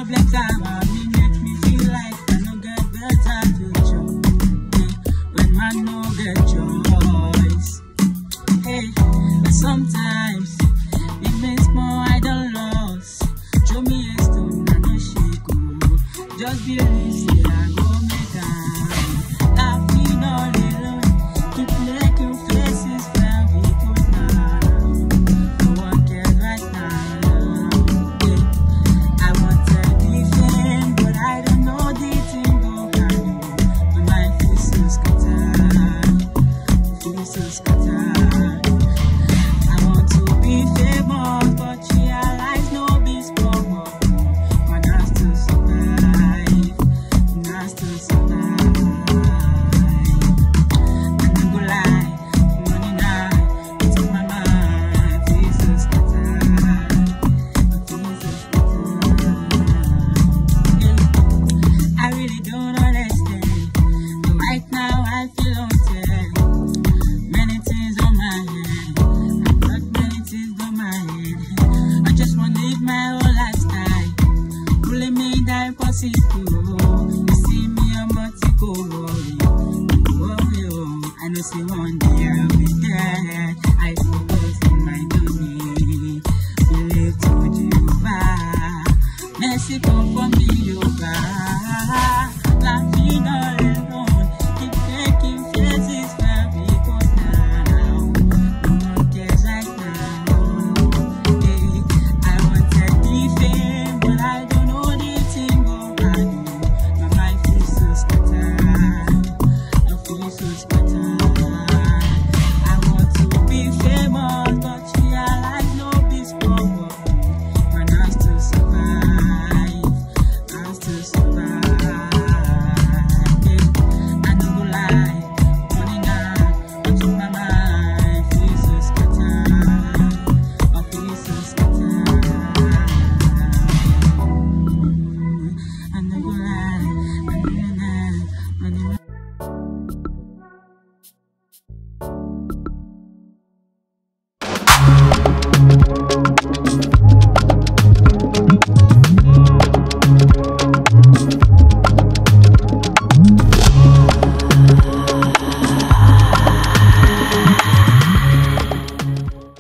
problem time, it make me feel like I no get better future. When I no get choice. Hey, but sometimes it means more I don't lose. Show me a stone, I no shake. Just believe, say I go make time. Laughing all alone, keep making faces when we go now. No one cares right now. Yeah. I want to be fame, but I don't know the thing go can do. But my face so scattered, feel so scattered. I want to be famous, but realize no be small. But that's to survive, that's to survive. And I go lie, money now, it's on my mind. Feel so scattered, feel so scattered. I really don't understand, but right now I feel haunted. Many things on my head, I've got many things on my head. I just want to live my whole lifestyle, pulling me down possible. You see me, I'm about to go worry. I know say one day I'll be there. I focus on my journey, we live to Jehovah. Mercy come